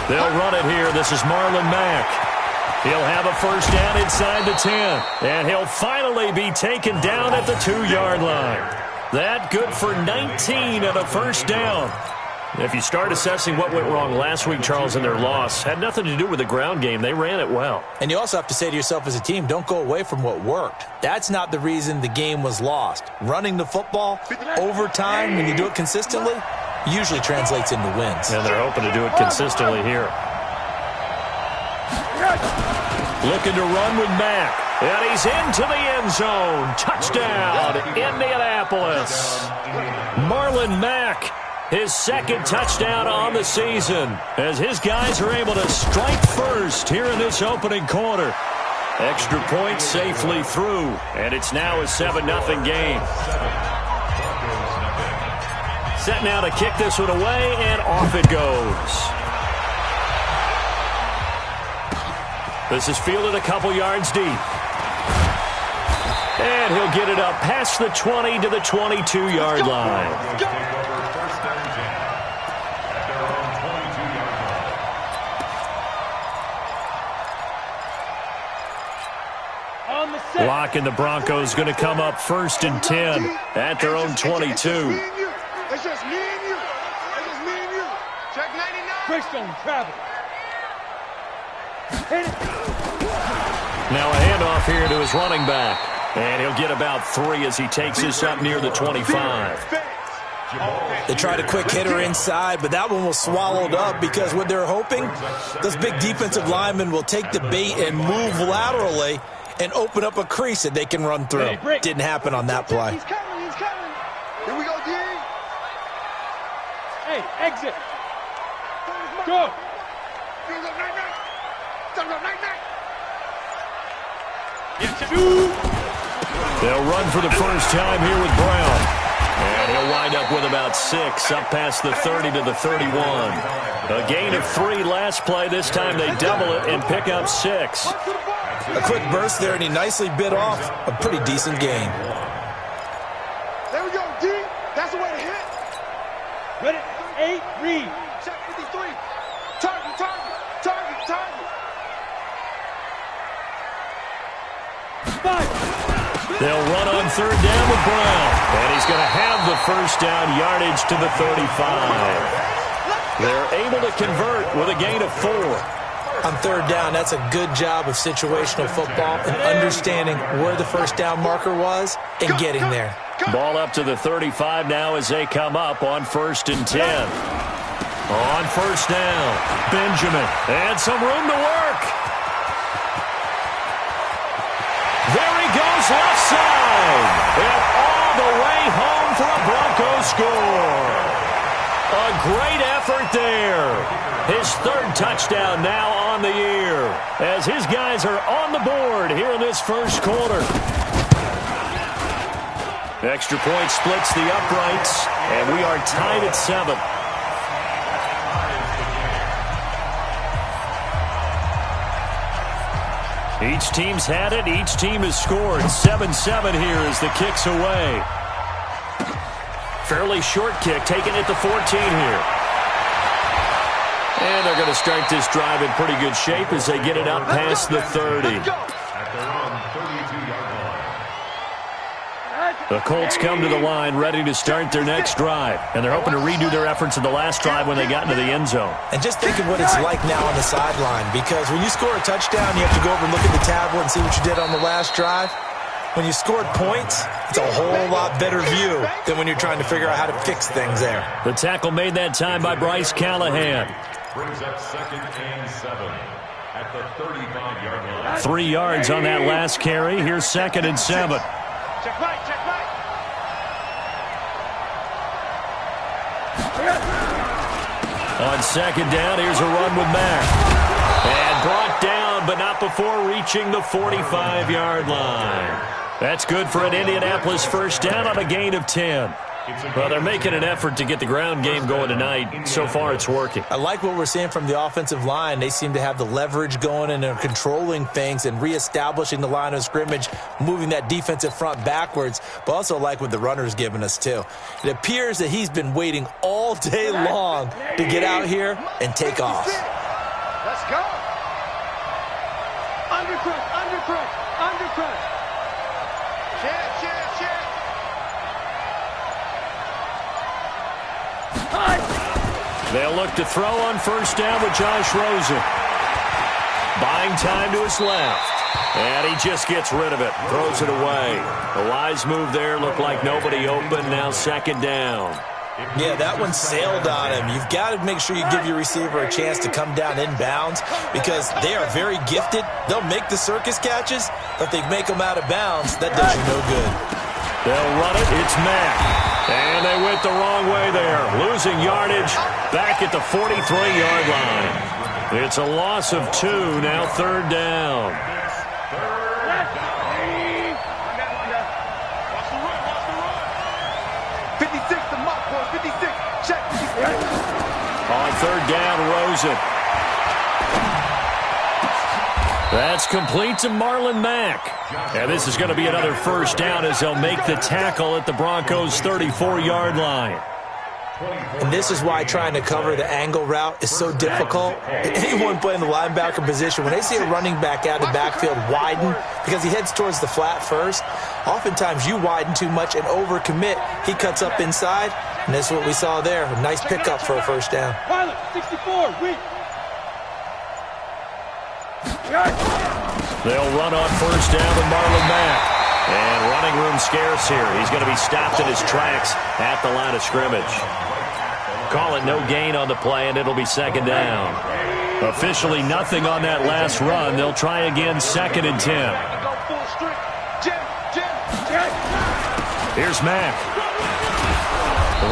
They'll run it here. This is Marlon Mack. He'll have a first down inside the 10. And he'll finally be taken down at the 2-yard line. That good for 19 and a first down. If you start assessing what went wrong last week, Charles, in their loss, had nothing to do with the ground game. They ran it well. And you also have to say to yourself as a team, don't go away from what worked. That's not the reason the game was lost. Running the football over time, when you do it consistently, usually translates into wins. And they're hoping to do it consistently here. Looking to run with Mack. And he's into the end zone. Touchdown, Indianapolis. Marlon Mack, his second touchdown on the season, as his guys are able to strike first here in this opening quarter. Extra point safely through, and it's now a 7-0 game. Set now to kick this one away, and off it goes. This is fielded a couple yards deep. And he'll get it up past the 20 to the 22-yard line. Block, and the Broncos going to come up 1st and 10 at their own 22. It's just me and you. It's just me and you. Check 99. Christian travel. Now a handoff here to his running back. And he'll get about 3 as he takes this up near the 25. They tried a quick hitter inside, but that one was swallowed up because what they're hoping, those big defensive linemen will take the bait and move laterally and open up a crease that they can run through. Didn't happen on that play. He's coming. He's coming. Here we go, D. Hey, exit. Go. They'll run for the first time here with Brown. And he'll wind up with about 6, up past the 30 to the 31. A gain of 3 last play. This time they double it and pick up 6. A quick burst there, and he nicely bit off a pretty decent gain. There we go, D. That's the way to hit. Ready? 8, read. Check 53. Target. They'll run on 3rd down with Brown. And he's going to have the first down yardage to the 35. They're able to convert with a gain of 4. On 3rd down, that's a good job of situational football and understanding where the first down marker was and getting there. Ball up to the 35 now as they come up on 1st and 10. On 1st down, Benjamin, and some room to work. There he goes left side, and all the way home for a Broncos score. A great effort there. His 3rd touchdown now on the year, as his guys are on the board here in this first quarter. Extra point splits the uprights, and we are tied at 7. Each team's had it. Each team has scored. 7-7 here as the kick's away. Fairly short kick, taken at the 14 here. And they're going to start this drive in pretty good shape as they get it up past the 30. The Colts come to the line ready to start their next drive. And they're hoping to redo their efforts in the last drive when they got into the end zone. And just think of what it's like now on the sideline, because when you score a touchdown, you have to go over and look at the tablet and see what you did on the last drive. When you scored points, it's a whole lot better view than when you're trying to figure out how to fix things there. The tackle made that time by Bryce Callahan. Brings up 2nd and 7 at the 35-yard line. 3 yards on that last carry. Here's 2nd and 7. Check right. On 2nd down, here's a run with Mack. And brought down, but not before reaching the 45-yard line. That's good for an Indianapolis first down on a gain of 10. Well, they're making an effort to get the ground game going tonight. So far, it's working. I like what we're seeing from the offensive line. They seem to have the leverage going and they're controlling things and reestablishing the line of scrimmage, moving that defensive front backwards, but also like what the runner's giving us, too. It appears that he's been waiting all day long to get out here and take off. Let's go. Undercut, undercut, undercut. Check, check, check. They'll look to throw on first down with Josh Rosen. Buying time to his left. And he just gets rid of it. Throws it away. A wise move there. Looked like nobody open. Now second down. Yeah, that one sailed on him. You've got to make sure you give your receiver a chance to come down inbounds because they are very gifted. They'll make the circus catches, but if they make them out of bounds, that does you no good. They'll run it. It's Mack. And they went the wrong way there. Losing yardage back at the 43-yard line. It's a loss of 2. Now third down. On third down, Rosen. That's complete to Marlon Mack. And this is going to be another first down as they'll make the tackle at the Broncos' 34-yard line. And this is why trying to cover the angle route is so difficult. Anyone playing the linebacker position, when they see a running back out of the backfield widen because he heads towards the flat first, oftentimes you widen too much and overcommit. He cuts up inside, and that's what we saw there. A nice pickup for a first down. Pilot, 64, weak. They'll run on first down with Marlon Mack. And running room scarce here. He's going to be stopped in his tracks at the line of scrimmage. Call it no gain on the play, and it'll be second down. Officially nothing on that last run. They'll try again, second and 10. Here's Mack.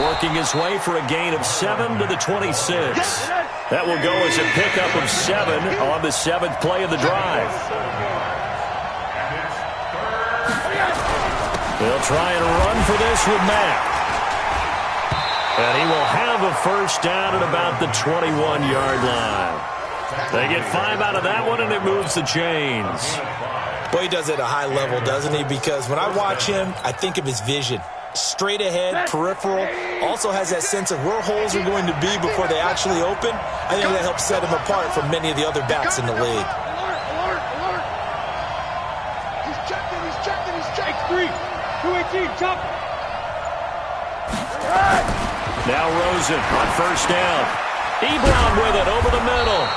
Working his way for a gain of 7 to the 26. That will go as a pickup of 7 on the 7th play of the drive. They'll try and run for this with Mack. And he will have a first down at about the 21-yard line. They get 5 out of that one, and it moves the chains. Boy, he does it at a high level, doesn't he? Because when I watch him, I think of his vision. Straight ahead, peripheral, also has that sense of where holes are going to be before they actually open. I think that helps set him apart from many of the other backs in the league. He's checking, he's checking, he's checking. X3, 218, chop. Now Rosen on first down. Ebron with it over the middle.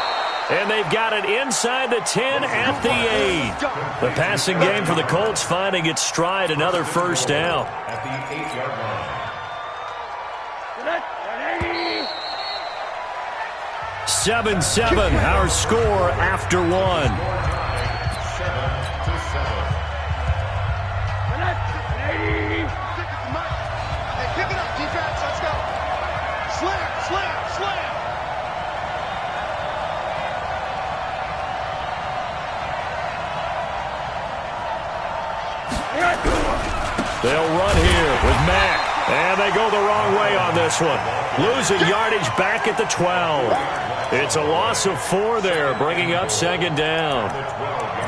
And they've got it inside the 10 at the 8. The passing game for the Colts finding its stride. Another first down. At the 8-yard line. 7-7, our score after 1. 7-7. Hey, pick it up, defense. Let's go. Slam, slam, slam. They'll run here with Mack. And they go the wrong way on this one. Losing yardage back at the 12. It's a loss of 4 there, bringing up second down.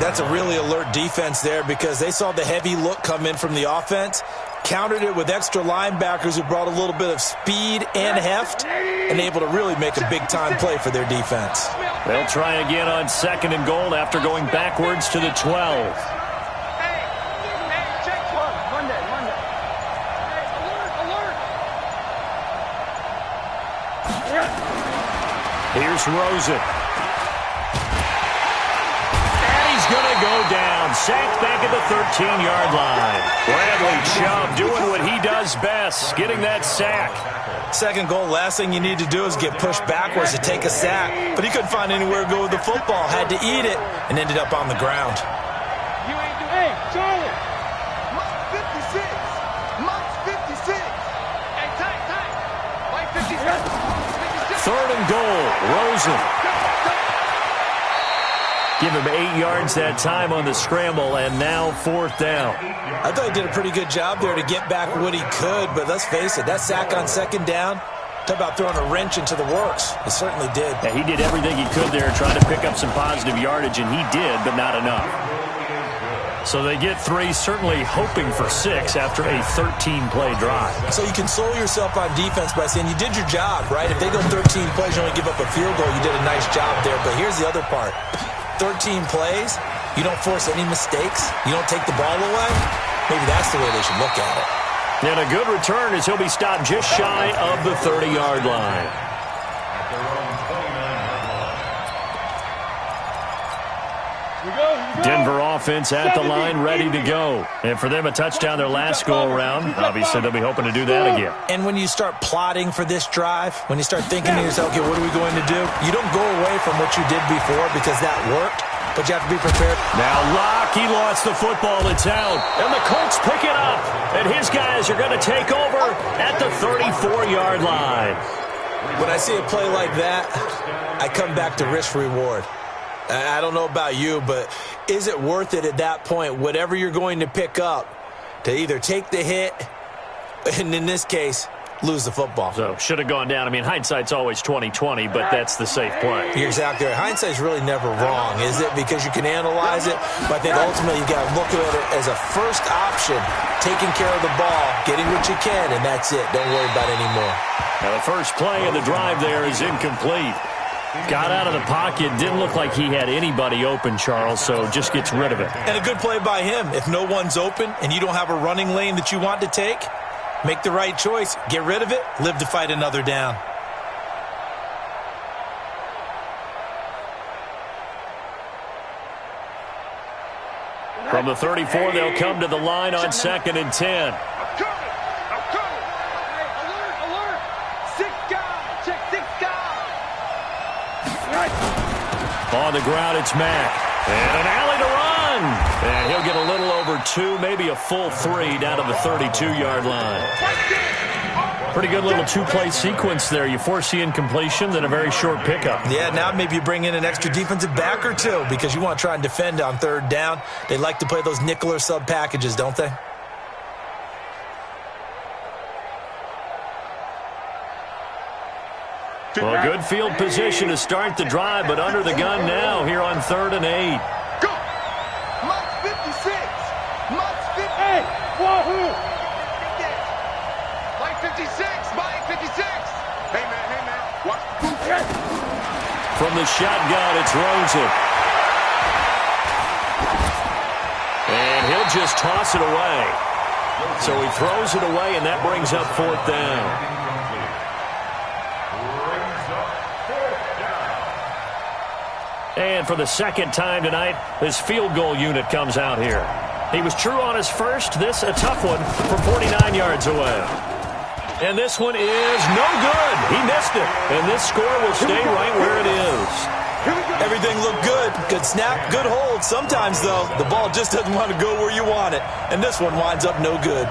That's a really alert defense there because they saw the heavy look come in from the offense, countered it with extra linebackers who brought a little bit of speed and heft, and able to really make a big-time play for their defense. They'll try again on second and goal after going backwards to the 12. Here's Rosen. And he's going to go down. Sacked back at the 13-yard line. Bradley Chubb doing what he does best, getting that sack. Second goal, last thing you need to do is get pushed backwards to take a sack. But he couldn't find anywhere to go with the football. Had to eat it and ended up on the ground. Hey, Charlie. Mike 56. Mike 56. Hey, tight. Mike 56. Third and goal, Rosen. Give him 8 yards that time on the scramble, and now 4th down. I thought he did a pretty good job there to get back what he could, but let's face it, that sack on 2nd down, talk about throwing a wrench into the works. It certainly did. Yeah, he did everything he could there, trying to pick up some positive yardage, and he did, but not enough. So they get 3, certainly hoping for 6 after a 13-play drive. So you console yourself on defense by saying you did your job, right? If they go 13 plays, you only give up a field goal, you did a nice job there. But here's the other part. 13 plays, you don't force any mistakes, you don't take the ball away. Maybe that's the way they should look at it. And a good return as he'll be stopped just shy of the 30-yard line. Denver offense at the line, ready to go. And for them, a touchdown their last go-around. Obviously, they'll be hoping to do that again. And when you start plotting for this drive, when you start thinking to yourself, okay, what are we going to do? You don't go away from what you did before because that worked, but you have to be prepared. Now Locke, he lost the football. It's out. And the Colts pick it up. And his guys are going to take over at the 34-yard line. When I see a play like that, I come back to risk-reward. I don't know about you, but is it worth it at that point, whatever you're going to pick up, to either take the hit and, in this case, lose the football? So, should have gone down. I mean, hindsight's always 20/20, but that's the safe play. You're exactly right. Hindsight's really never wrong, is it? Because you can analyze it, but I think ultimately you got to look at it as a first option, taking care of the ball, getting what you can, and that's it. Don't worry about it anymore. Now, the first play of the drive there is incomplete. Got out of the pocket. Didn't look like he had anybody open, Charles, so just gets rid of it. And a good play by him. If no one's open and you don't have a running lane that you want to take, make the right choice. Get rid of it. Live to fight another down. From the 34, they'll come to the line on 2nd and 10. On the ground, it's Mack. And an alley to run. And he'll get a little over 2, maybe a full 3 down to the 32-yard line. Pretty good little 2-play sequence there. You force the incompletion, then a very short pickup. Yeah, now maybe you bring in an extra defensive back or two because you want to try and defend on 3rd down. They like to play those nickel or sub packages, don't they? Well, a good field position to start the drive, but under the gun now here on 3rd and 8. Go! Mike 56! Mike 50! Hey! Wahoo! Mike 56! Mike 56! Hey, man. Watch. From the shotgun, it's Rosen. And he'll just toss it away. So he throws it away, and that brings up 4th down. And for the second time tonight, his field goal unit comes out here. He was true on his first. This a tough one from 49 yards away. And this one is no good. He missed it. And this score will stay right where it is. Everything looked good. Good snap, good hold. Sometimes, though, the ball just doesn't want to go where you want it. And this one winds up no good.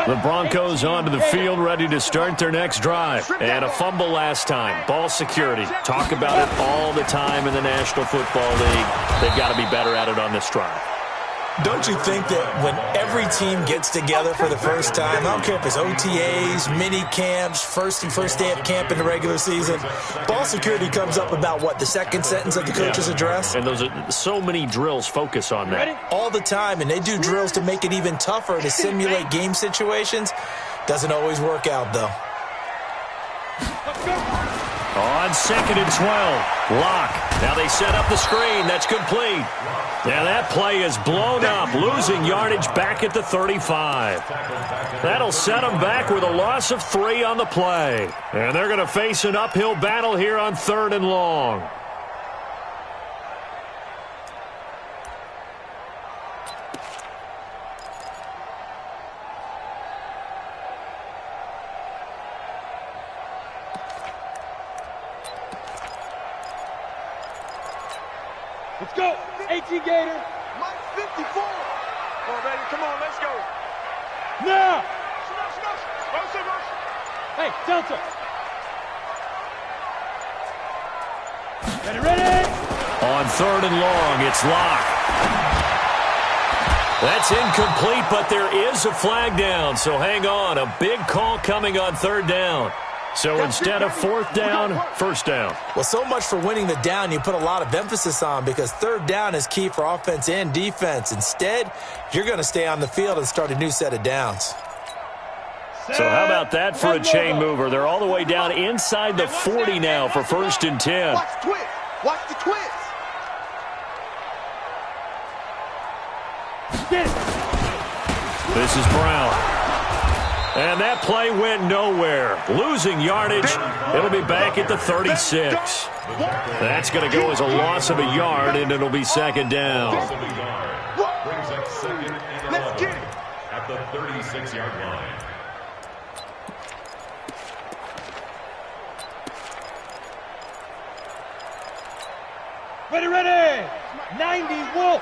The Broncos onto the field, ready to start their next drive. And a fumble last time. Ball security. Talk about it all the time in the National Football League. They've got to be better at it on this drive. Don't you think that when every team gets together for the first time, I don't care if it's OTAs, mini camps, first day of camp in the regular season, ball security comes up about, what, the second sentence of the coach's address? And those are so many drills focus on that. All the time, and they do drills to make it even tougher to simulate game situations. Doesn't always work out, though. On 2nd and 12, Locke. Now they set up the screen. That's complete. Now that play is blown up, losing yardage back at the 35. That'll set them back with a loss of 3 on the play. And they're going to face an uphill battle here on 3rd and long. Let's go. 18 Gator. Mike 54! Come on, baby. Come on, let's go. Now. Motion. Hey, Delta. Ready? On 3rd and long, it's Locke. That's incomplete, but there is a flag down, so hang on. A big call coming on 3rd down. So instead of 4th down, 1st down. Well, so much for winning the down you put a lot of emphasis on, because 3rd down is key for offense and defense. Instead, you're going to stay on the field and start a new set of downs. So how about that for a chain mover? They're all the way down inside the 40 now for 1st and 10. Watch the twist. Watch the twist. This is Brown. And that play went nowhere. Losing yardage. It'll be back at the 36. That's going to go as a loss of a yard, and it'll be 2nd down. Brings up 2nd and 11 at the 36-yard line. Ready. 90, Wolf.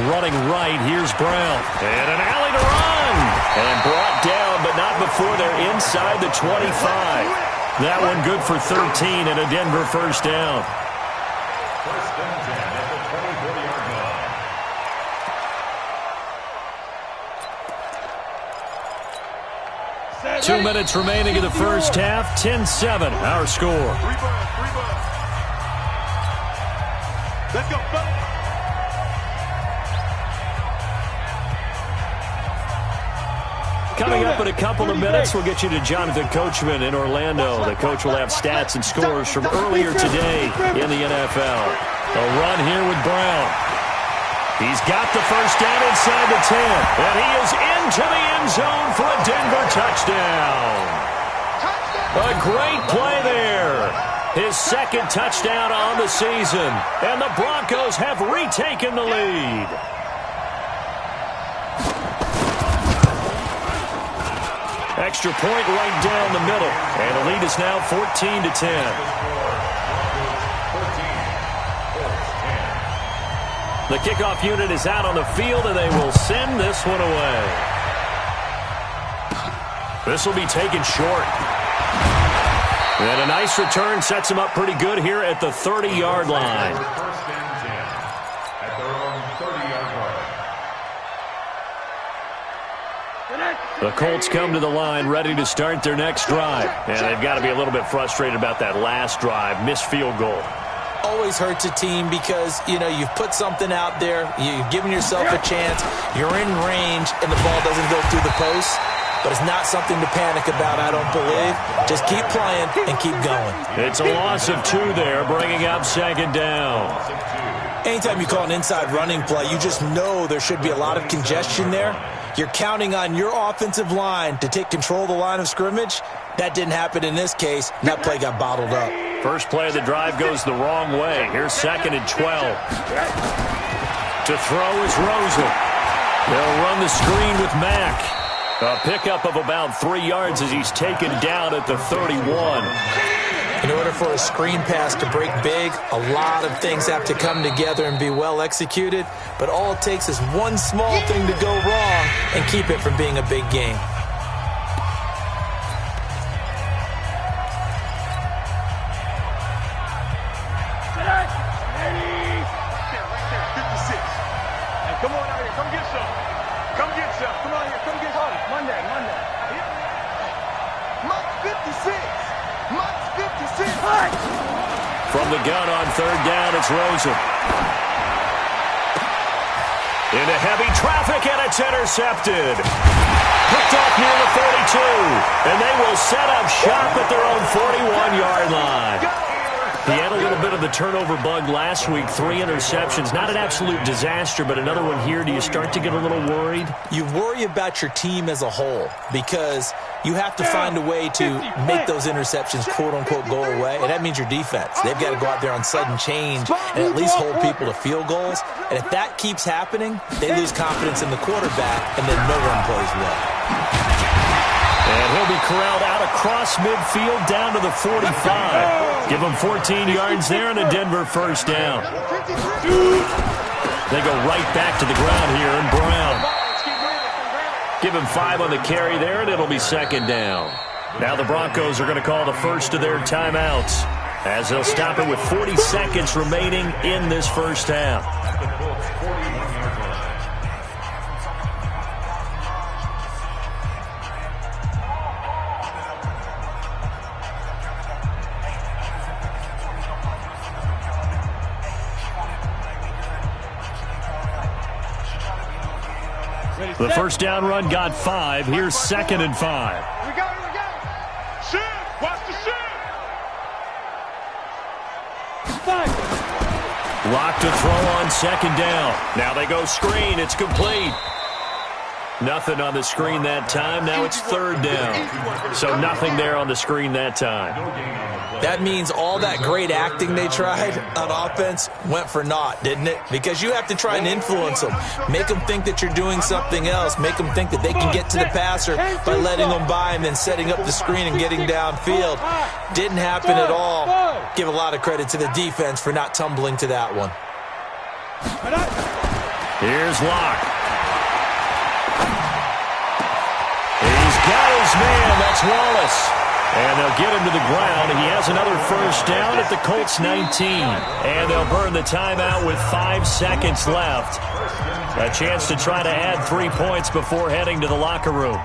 Running right, here's Brown. And an alley to run. And brought down, but not before they're inside the 25. That one good for 13 and a Denver 1st down. 1st and 10 at the 24-yard line. 2 minutes remaining in the 1st half. 10-7, our score. 3 bucks. Let's go, fellas. Coming up in a couple of minutes, we'll get you to Jonathan Coachman in Orlando. The coach will have stats and scores from earlier today in the NFL. A run here with Brown. He's got the 1st down inside the 10. And he is into the end zone for a Denver touchdown. A great play there. His 2nd touchdown on the season. And the Broncos have retaken the lead. Extra point right down the middle. And the lead is now 14-10. The kickoff unit is out on the field, and they will send this one away. This will be taken short. And a nice return sets him up pretty good here at the 30-yard line. 1st and 10 at their own 30-yard line. The Colts come to the line ready to start their next drive. And they've got to be a little bit frustrated about that last drive. Missed field goal. Always hurts a team because, you've put something out there. You've given yourself a chance. You're in range, and the ball doesn't go through the post. But it's not something to panic about, I don't believe. Just keep playing and keep going. It's a loss of 2 there, bringing up 2nd down. Anytime you call an inside running play, you just know there should be a lot of congestion there. You're counting on your offensive line to take control of the line of scrimmage. That didn't happen in this case, and that play got bottled up. First play of the drive goes the wrong way. Here's 2nd and 12. To throw is Rosen. They'll run the screen with Mack. A pickup of about 3 yards as he's taken down at the 31. In order for a screen pass to break big, a lot of things have to come together and be well executed. But all it takes is one small thing to go wrong and keep it from being a big game. Come on out here. Come get some. Come get some. Come on here. Come get some. Monday. Mike's 56. Mike's 56. From the gun on 3rd down, it's Rosen. Into heavy traffic, and it's intercepted. Picked off near the 42. And they will set up shop at their own 41-yard line. He had a little bit of the turnover bug last week, 3 interceptions. Not an absolute disaster, but another one here. Do you start to get a little worried? You worry about your team as a whole because you have to find a way to make those interceptions, quote-unquote, go away, and that means your defense. They've got to go out there on sudden change and at least hold people to field goals. And if that keeps happening, they lose confidence in the quarterback, and then no one plays well. And he'll be corralled out across midfield down to the 45. Give him 14 yards there and a Denver 1st down. They go right back to the ground here, and Brown. Give him 5 on the carry there, and it'll be second down. Now the Broncos are going to call the first of their timeouts, as they'll stop it with 40 seconds remaining in this first half. The first down run got 5. Here's 2nd and 5. We got it. Shift. Watch the shift. Lock to throw on 2nd down. Now they go screen. It's complete. Nothing on the screen that time. Now it's 3rd down. So nothing there on the screen that time. That means all that great acting they tried on offense went for naught, didn't it? Because you have to try and influence them. Make them think that you're doing something else. Make them think that they can get to the passer by letting them by and then setting up the screen and getting downfield. Didn't happen at all. Give a lot of credit to the defense for not tumbling to that one. Here's Locke. He's got his man. That's Wallace. And they'll get him to the ground. He has another first down at the Colts 19. And they'll burn the timeout with 5 seconds left. A chance to try to add 3 points before heading to the locker room.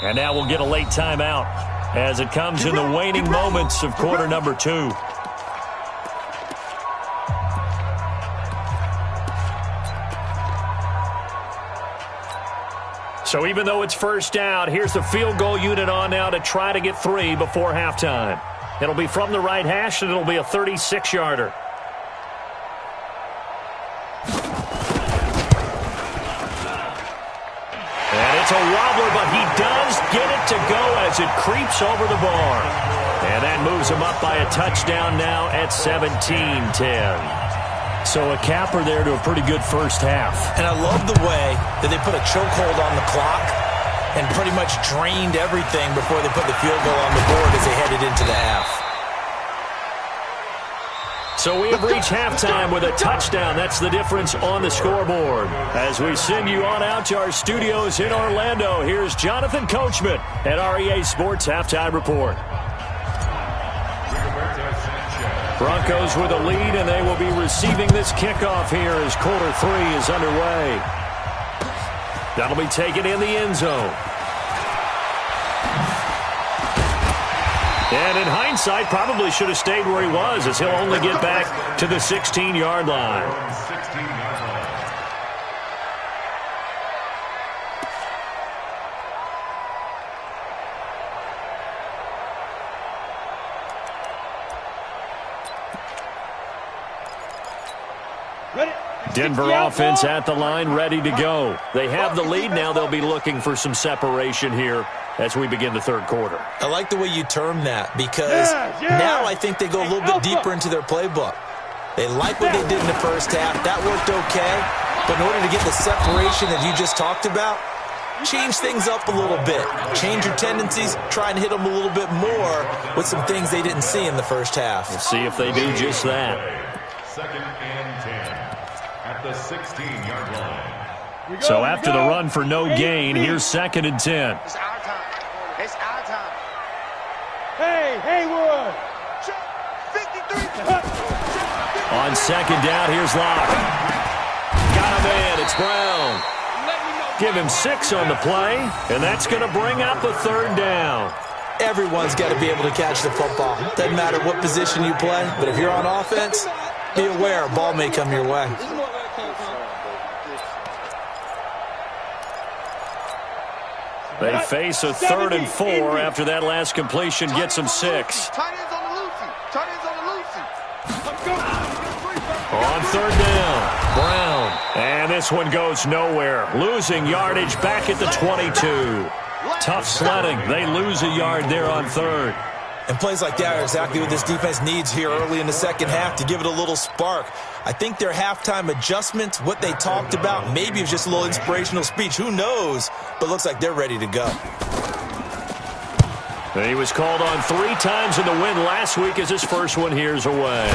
And now we'll get a late timeout as it comes in the waning moments of quarter number 2. So even though it's first down, here's the field goal unit on now to try to get 3 before halftime. It'll be from the right hash, and it'll be a 36-yarder. It's a wobbler, but he does get it to go as it creeps over the bar. And that moves him up by a touchdown now at 17-10. So a capper there to a pretty good first half. And I love the way that they put a chokehold on the clock and pretty much drained everything before they put the field goal on the board as they headed into the half. So we have reached halftime with a touchdown. That's the difference on the scoreboard. As we send you on out to our studios in Orlando, here's Jonathan Coachman at REA Sports Halftime Report. Broncos with a lead, and they will be receiving this kickoff here as quarter 3 is underway. That'll be taken in the end zone. And in hindsight, probably should have stayed where he was, as he'll only get back to the 16-yard line. Denver offense at the line, ready to go. They have the lead. Now they'll be looking for some separation here as we begin the third quarter. I like the way you term that, because now I think they go a little bit deeper into their playbook. They like what they did in the first half. That worked okay. But in order to get the separation that you just talked about, change things up a little bit. Change your tendencies, try and hit them a little bit more with some things they didn't see in the first half. We'll see if they do just that. 2nd and 10 at the 16-yard line. So after the run for no gain, here's 2nd and 10. It's our time. It's our time. Hey, Haywood! 53. On 2nd down, here's Locke. Got him in. It's Brown. Give him 6 on the play, and that's going to bring up a 3rd down. Everyone's got to be able to catch the football. Doesn't matter what position you play, but if you're on offense, be aware a ball may come your way. They face a 3rd and 4 after that last completion gets them 6. Tight ends on the Lucy. Tight ends on the Lucy. On 3rd down, Brown. And this one goes nowhere. Losing yardage back at the 22. Tough sledding. They lose a yard there on 3rd. And plays like that are exactly what this defense needs here early in the second half to give it a little spark. I think their halftime adjustment, what they talked about, maybe it was just a little inspirational speech. Who knows? But looks like they're ready to go. He was called on 3 times in the win last week as his first one here's away.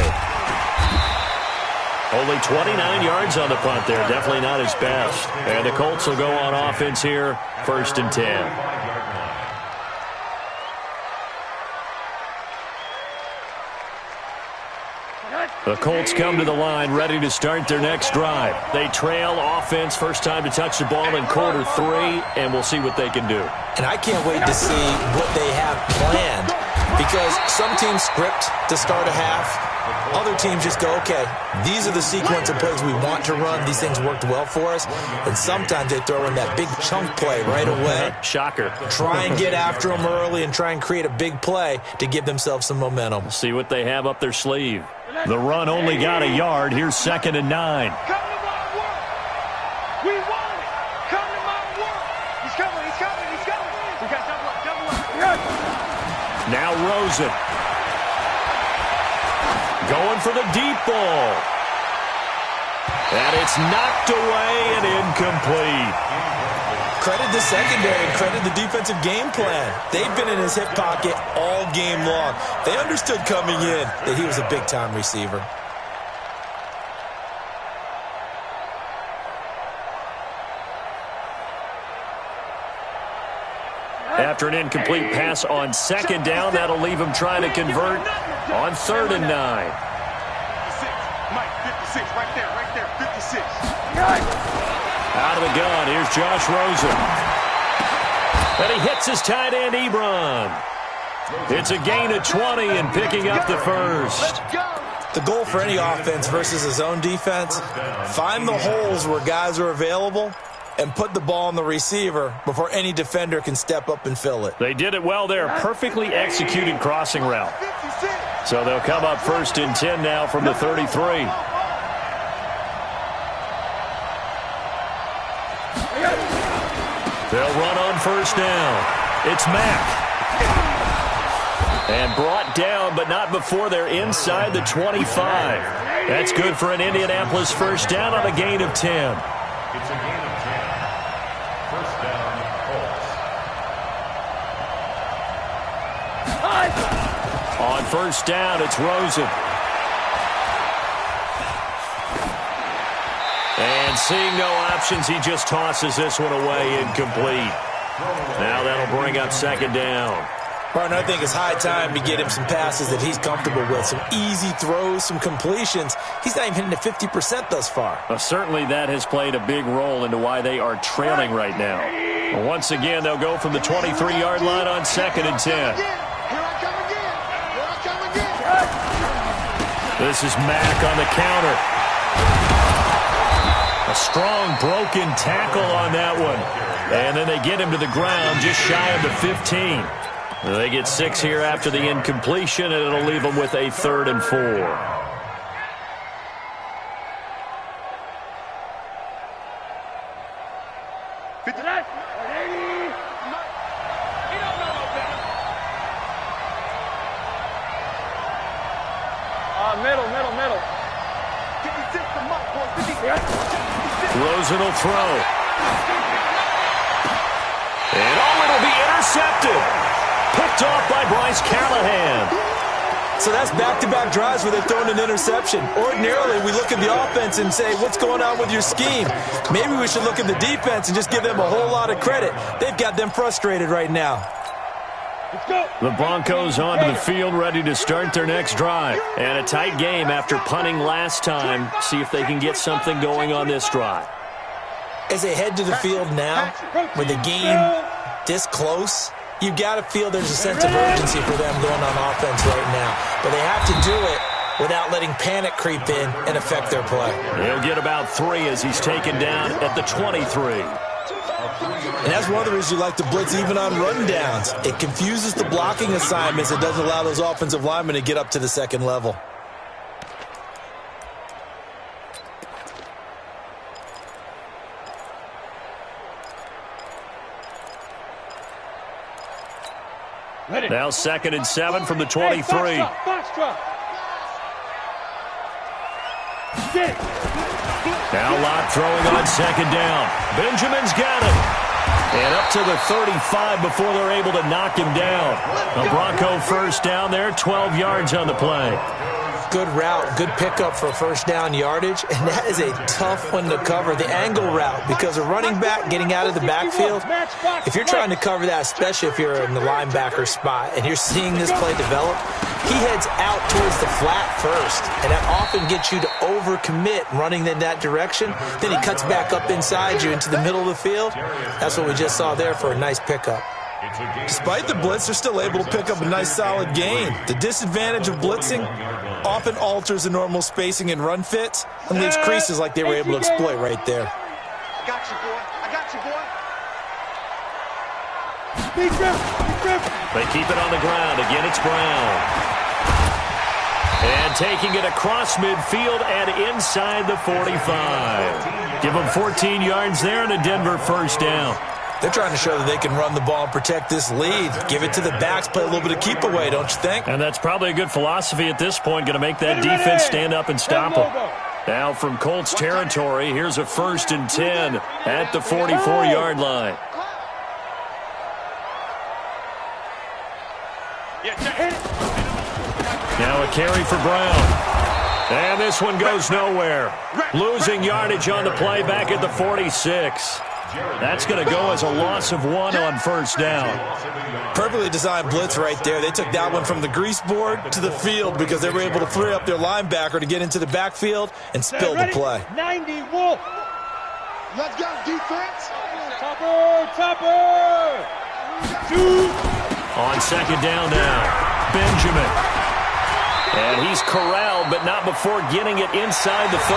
Only 29 yards on the punt there. Definitely not his best. And the Colts will go on offense here, 1st and 10. The Colts come to the line ready to start their next drive. They trail offense, first time to touch the ball in quarter 3, and we'll see what they can do. And I can't wait to see what they have planned, because some teams script to start a half. Other teams just go, okay, these are the sequence of plays we want to run. These things worked well for us. And sometimes they throw in that big chunk play right away. Shocker. Try and get after them early and try and create a big play to give themselves some momentum. See what they have up their sleeve. The run only got a yard. Here's 2nd and 9. Come to my work. We want it. Come to my work. He's coming. He's coming. He's coming. We got double up. Double up. Now Rosen. Going for the deep ball. And it's knocked away and incomplete. Credit the secondary, credit the defensive game plan. They've been in his hip pocket all game long. They understood coming in that he was a big-time receiver. After an incomplete pass on 2nd down, that'll leave him trying to convert on 3rd and 9. 56. Mike, 56. Right there. 56. Out of the gun, here's Josh Rosen. And he hits his tight end, Ebron. It's a gain of 20 and picking up the 1st. The goal for any offense versus his own defense, find the holes where guys are available and put the ball on the receiver before any defender can step up and fill it. They did it well there. Perfectly executed crossing route. So they'll come up 1st and 10 now from the 33. They'll run on 1st down. It's Mack. And brought down, but not before they're inside the 25. That's good for an Indianapolis 1st down on a gain of 10. It's a gain of 10. 1st down, Colts. On 1st down, it's Rosen. And seeing no options, he just tosses this one away, incomplete. Now that'll bring up 2nd down. Martin, I think it's high time to get him some passes that he's comfortable with, some easy throws, some completions. He's not even hitting to 50% thus far. Well, certainly that has played a big role into why they are trailing right now. Well, once again, they'll go from the 23-yard line on 2nd and 10. Here I come again. Here I come again. This is Mack on the counter. A strong broken tackle on that one. And then they get him to the ground just shy of the 15. They get 6 here after the incompletion, and it'll leave them with a 3rd and 4. Middle. 56 to Mike, boy. 56. Rosen will throw. intercepted. Picked off by Bryce Callahan. So that's back-to-back drives where they're throwing an interception. Ordinarily, we look at the offense and say, what's going on with your scheme? Maybe we should look at the defense and just give them a whole lot of credit. They've got them frustrated right now. The Broncos onto the field, ready to start their next drive. And a tight game after punting last time. See if they can get something going on this drive. As they head to the field now, with the game this close, you've got to feel there's a sense of urgency for them going on offense right now. But they have to do it without letting panic creep in and affect their play. He'll get about 3 as he's taken down at the 23. And that's one of the reasons you like to blitz even on rundowns. It confuses the blocking assignments. It doesn't allow those offensive linemen to get up to the second level. Now 2nd and 7 from the 23. Now Lott throwing on 2nd down. Benjamin's got it. And up to the 35 before they're able to knock him down. A Bronco first down there, 12 yards on the play. Good route, good pickup for first down yardage, and that is a tough one to cover, the angle route, because a running back getting out of the backfield, if you're trying to cover that, especially if you're in the linebacker spot and you're seeing this play develop, he heads out towards the flat first, and that often gets you to overcommit running in that direction. Then he cuts back up inside you into the middle of the field. That's what we just saw there for a nice pickup. Despite the blitz, they're still able to pick up a nice solid gain. The disadvantage of blitzing often alters the normal spacing and run fits and leaves creases like they were able to exploit right there. I got you, boy. I got you, boy. They keep it on the ground. Again, it's Brown. And taking it across midfield and inside the 45. Give them 14 yards there and a Denver first down. They're trying to show that they can run the ball and protect this lead. Give it to the backs, play a little bit of keep away, don't you think? And that's probably a good philosophy at this point, going to make that defense stand up and stop them. Now from Colts territory, here's a 1st and 10 at the 44-yard line. Now a carry for Brown. And this one goes nowhere. Losing yardage on the play back at the 46. That's going to go as a loss of 1 on first down. Perfectly designed blitz right there. They took that one from the grease board to the field because they were able to free up their linebacker to get into the backfield and spill the play. 90 Wolf. Let's go, defense. Topper. 2. On 2nd down now, Benjamin. And he's corralled, but not before getting it inside the 35.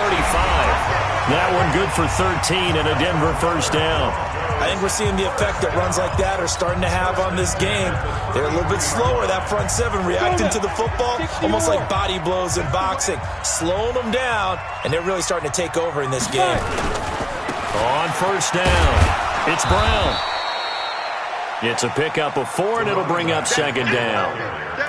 That one good for 13 and a Denver first down. I think we're seeing the effect that runs like that are starting to have on this game. They're a little bit slower, that front 7, reacting to the football, almost like body blows in boxing, slowing them down, and they're really starting to take over in this game. On first down, it's Brown. It's a pickup of 4, and it'll bring up 2nd down.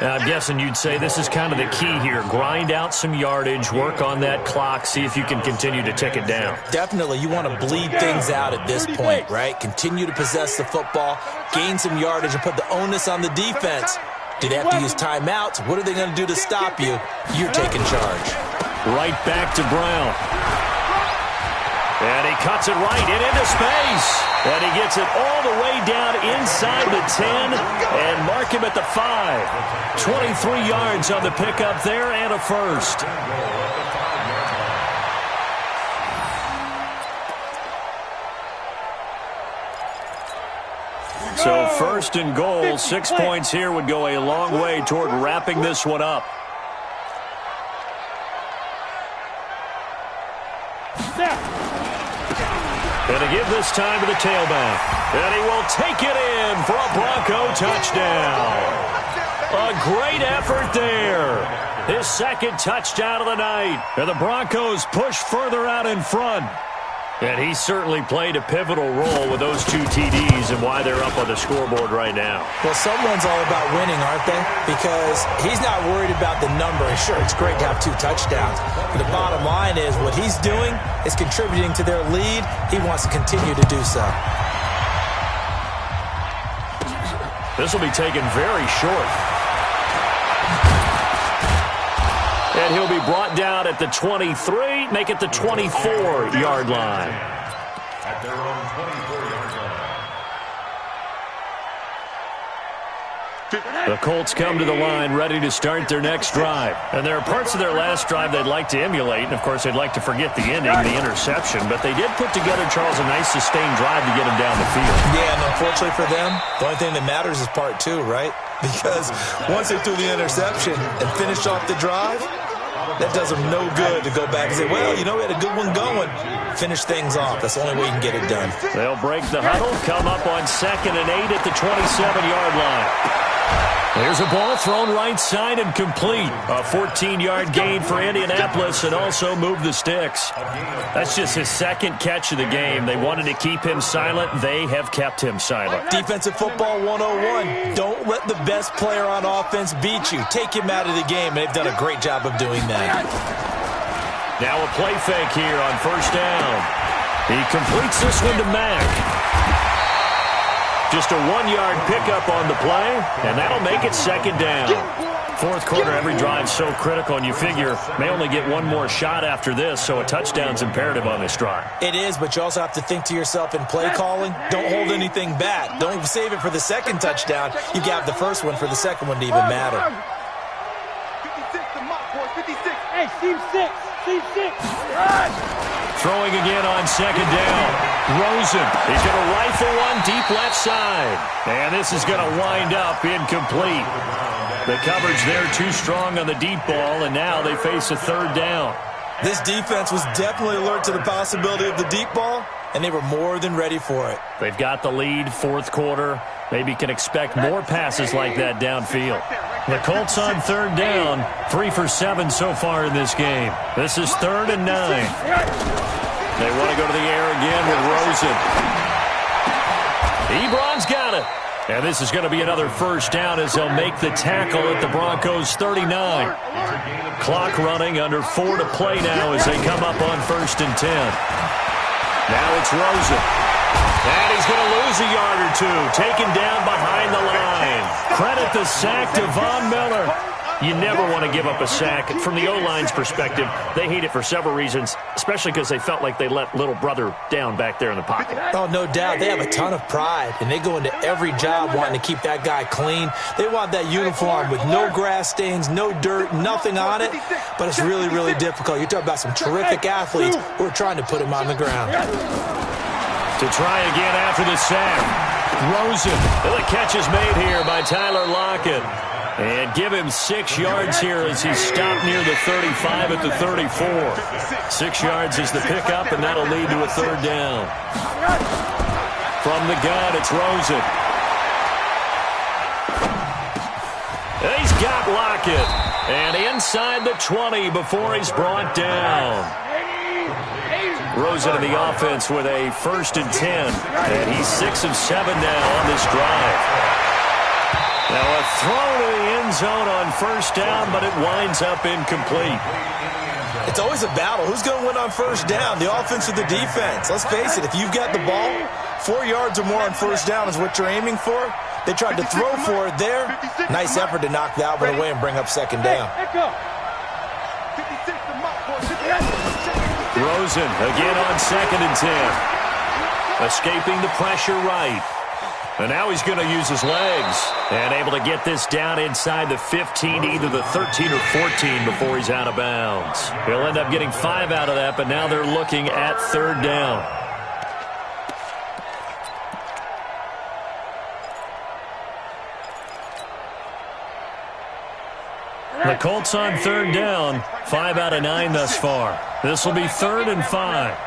Now, I'm guessing you'd say this is kind of the key here. Grind out some yardage, work on that clock, see if you can continue to tick it down. Definitely, you want to bleed things out at this point, right? Continue to possess the football, gain some yardage, and put the onus on the defense. Do they have to use timeouts? What are they going to do to stop you? You're taking charge. Right back to Brown. And he cuts it right and into space. And he gets it all the way down inside the 10 and mark him at the 5. 23 yards on the pickup there and a first. So 1st and goal, 6 points here would go a long way toward wrapping this one up. And to give this time to the tailback. And he will take it in for a Bronco touchdown. A great effort there. His 2nd touchdown of the night. And the Broncos push further out in front. And he certainly played a pivotal role with those 2 TDs and why they're up on the scoreboard right now. Well, someone's all about winning, aren't they? Because he's not worried about the number. And sure, it's great to have 2 touchdowns. But the bottom line is what he's doing is contributing to their lead. He wants to continue to do so. This will be taken very short. And he'll be brought down at the 23, make it the 24-yard line. At their own 24-yard line. The Colts come to the line ready to start their next drive. And there are parts of their last drive they'd like to emulate. And, of course, they'd like to forget the ending, the interception. But they did put together, Charles, a nice sustained drive to get them down the field. Yeah, and unfortunately for them, the only thing that matters is part two, right? Because once they threw the interception and finished off the drive, that does them no good to go back and say, well, you know, we had a good one going. Finish things off. That's the only way you can get it done. They'll break the huddle, come up on 2nd and 8 at the 27-yard line. There's a ball thrown right side and complete. A 14-yard gain for Indianapolis and also move the sticks. That's just his second catch of the game. They wanted to keep him silent. They have kept him silent. Defensive football 101. Don't let the best player on offense beat you. Take him out of the game. They've done a great job of doing that. Now a play fake here on 1st down. He completes this one to Mack. Just a 1-yard pickup on the play, and that'll make it 2nd down. 4th quarter, every drive so critical, and you figure may only get one more shot after this, so a touchdown's imperative on this drive. It is, but you also have to think to yourself in play calling, don't hold anything back. Don't save it for the second touchdown. You got the first one for the second one to even matter. 56 to Mott, boys, 56. Hey, team 6. Team 6. Throwing again on 2nd down. Rosen, he's going to rifle one deep left side. And this is going to wind up incomplete. The coverage there too strong on the deep ball, and now they face a 3rd down. This defense was definitely alert to the possibility of the deep ball, and they were more than ready for it. They've got the lead, 4th quarter. Maybe can expect more passes like that downfield. The Colts on 3rd down, 3 for 7 so far in this game. This is 3rd and 9. They want to go to the air again with Rosen. Ebron's got it. And this is going to be another 1st down as they'll make the tackle at the Broncos' 39. Clock running, under 4 to play now as they come up on 1st and 10. Now it's Rosen. And he's going to lose a yard or two, taken down behind the line. Credit the sack to Von Miller. You never want to give up a sack. From the O-line's perspective, they hate it for several reasons, especially because they felt like they let little brother down back there in the pocket. Oh, no doubt. They have a ton of pride, and they go into every job wanting to keep that guy clean. They want that uniform with no grass stains, no dirt, nothing on it, but it's really, really difficult. You're talking about some terrific athletes who are trying to put him on the ground. To try again after the sack. Rosen. The catch is made here by Tyler Lockett. And give him 6 yards here as he's stopped near the 35 at the 34. 6 yards is the pickup, and that'll lead to a 3rd down. From the gun, it's Rosen. He's got Lockett. And inside the 20 before he's brought down. Rosen in the offense with a 1st and 10. And he's 6 of 7 now on this drive. Now a throw to the end zone on 1st down, but it winds up incomplete. It's always a battle. Who's going to win on 1st down, the offense or the defense? Let's face it, if you've got the ball, 4 yards or more on 1st down is what you're aiming for. They tried to throw for it there. Nice effort to knock that one away and bring up 2nd down. Rosen again on 2nd and 10. Escaping the pressure right. And now he's going to use his legs and able to get this down inside the 15, either the 13 or 14 before he's out of bounds. He'll end up getting 5 out of that, but now they're looking at 3rd down. The Colts on 3rd down, 5 out of 9 thus far. This will be 3rd and 5.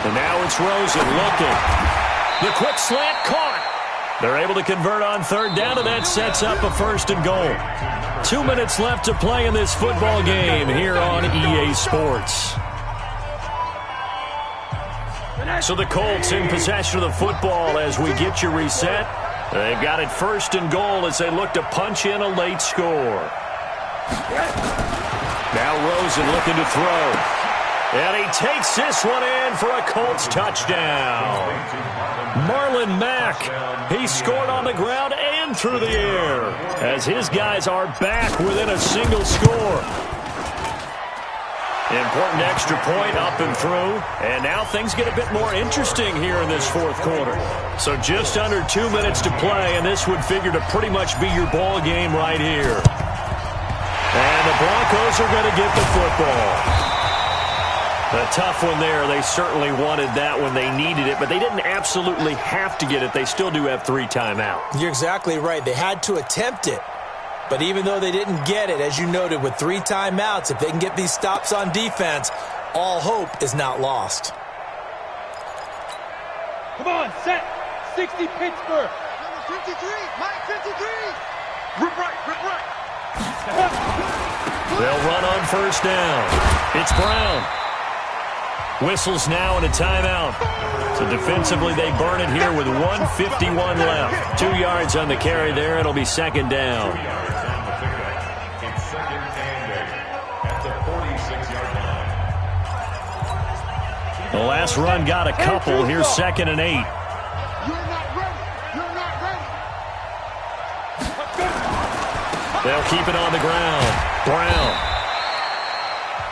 And now it's Rosen looking. The quick slant caught. They're able to convert on 3rd down, and that sets up a 1st and goal. 2 minutes left to play in this football game here on EA Sports. So the Colts in possession of the football as we get you reset. They've got it 1st and goal as they look to punch in a late score. Now Rosen looking to throw. And he takes this one in for a Colts touchdown. Marlon Mack, he scored on the ground and through the air as his guys are back within a single score. Important extra point up and through, and now things get a bit more interesting here in this fourth quarter. So just under 2 minutes to play, and this would figure to pretty much be your ball game right here. And the Broncos are going to get the football. A tough one there. They certainly wanted that when they needed it, but they didn't absolutely have to get it. They still do have 3 timeouts. You're exactly right. They had to attempt it. But even though they didn't get it, as you noted, with 3 timeouts, if they can get these stops on defense, all hope is not lost. Come on, set. 60 Pittsburgh. Number 53, Mike 53. Rip right, rip right. They'll run on first down. It's Brown. Whistles now and a timeout. So defensively, they burn it here with 1:51 left. 2 yards on the carry there. It'll be second down. It's second and 8 at the 46-yard line. The last run got a couple. Here's second and 8. You're not ready. You're not ready. They'll keep it on the ground. Brown.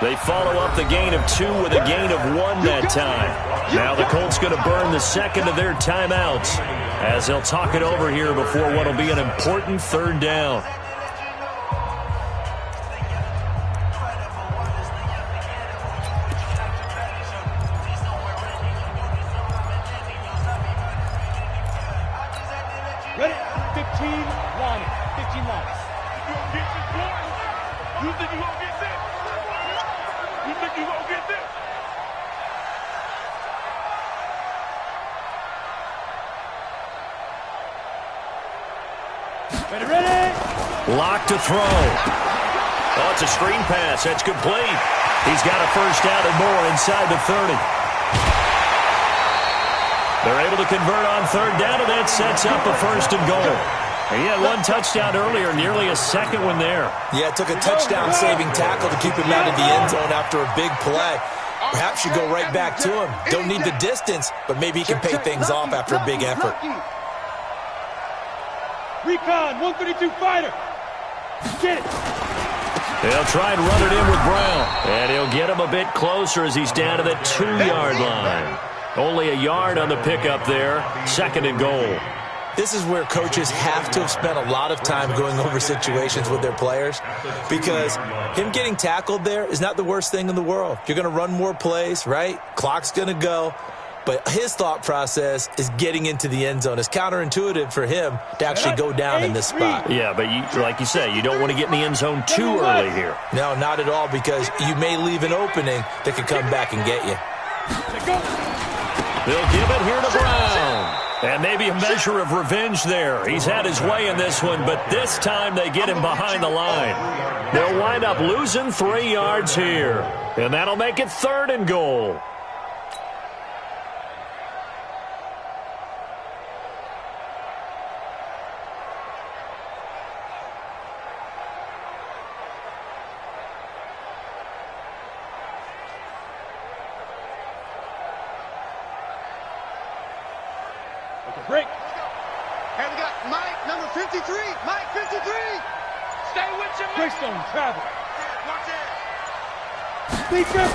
They follow up the gain of 2 with a gain of 1 that time. Now the Colts going to burn the second of their timeouts as they'll talk it over here before what will be an important third down. Ready? 15 line. 15 lines. You think you gonna get this? You think you gonna get this? Ready, ready? Lock to throw. Oh, it's a screen pass. That's complete. He's got a first down and more inside the 30. They're able to convert on third down, and that sets up a first and goal. He had 1 touchdown earlier, nearly a second one there. Yeah, it took a touchdown-saving tackle to keep him out of the end zone after a big play. Perhaps you go right back to him. Don't need the distance, but maybe he can pay things off after a big effort. Recon, 132 fighter. Get it. They'll try and run it in with Brown. And he'll get him a bit closer as he's down to the 2-yard line. Only a yard on the pickup there. Second and goal. This is where coaches have to have spent a lot of time going over situations with their players, because him getting tackled there is not the worst thing in the world. You're going to run more plays, right? Clock's going to go. But his thought process is getting into the end zone. It's counterintuitive for him to actually go down in this spot. Yeah, but like you say, you don't want to get in the end zone too early here. No, not at all, because you may leave an opening that could come back and get you. They'll give it here to Brown. And maybe a measure of revenge there. He's had his way in this one, but this time they get him behind the line. They'll wind up losing 3 yards here. And that'll make it third and goal. Break. And we got Mike, number 53. Mike, 53. Stay with you, Mike. Greystone, travel. Watch it. Big grip.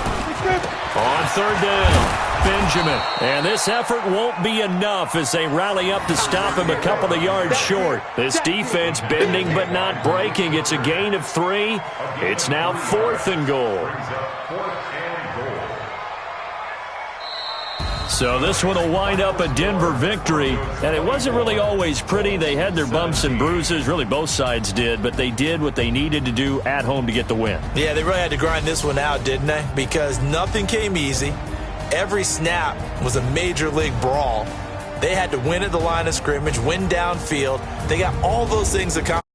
On third down, Benjamin. And this effort won't be enough as they rally up to stop him a couple of yards short. This defense bending but not breaking. It's a gain of 3. It's now fourth and goal. So this one will wind up a Denver victory, and it wasn't really always pretty. They had their bumps and bruises, really both sides did, but they did what they needed to do at home to get the win. Yeah, they really had to grind this one out, didn't they? Because nothing came easy. Every snap was a major league brawl. They had to win at the line of scrimmage, win downfield. They got all those things accomplished.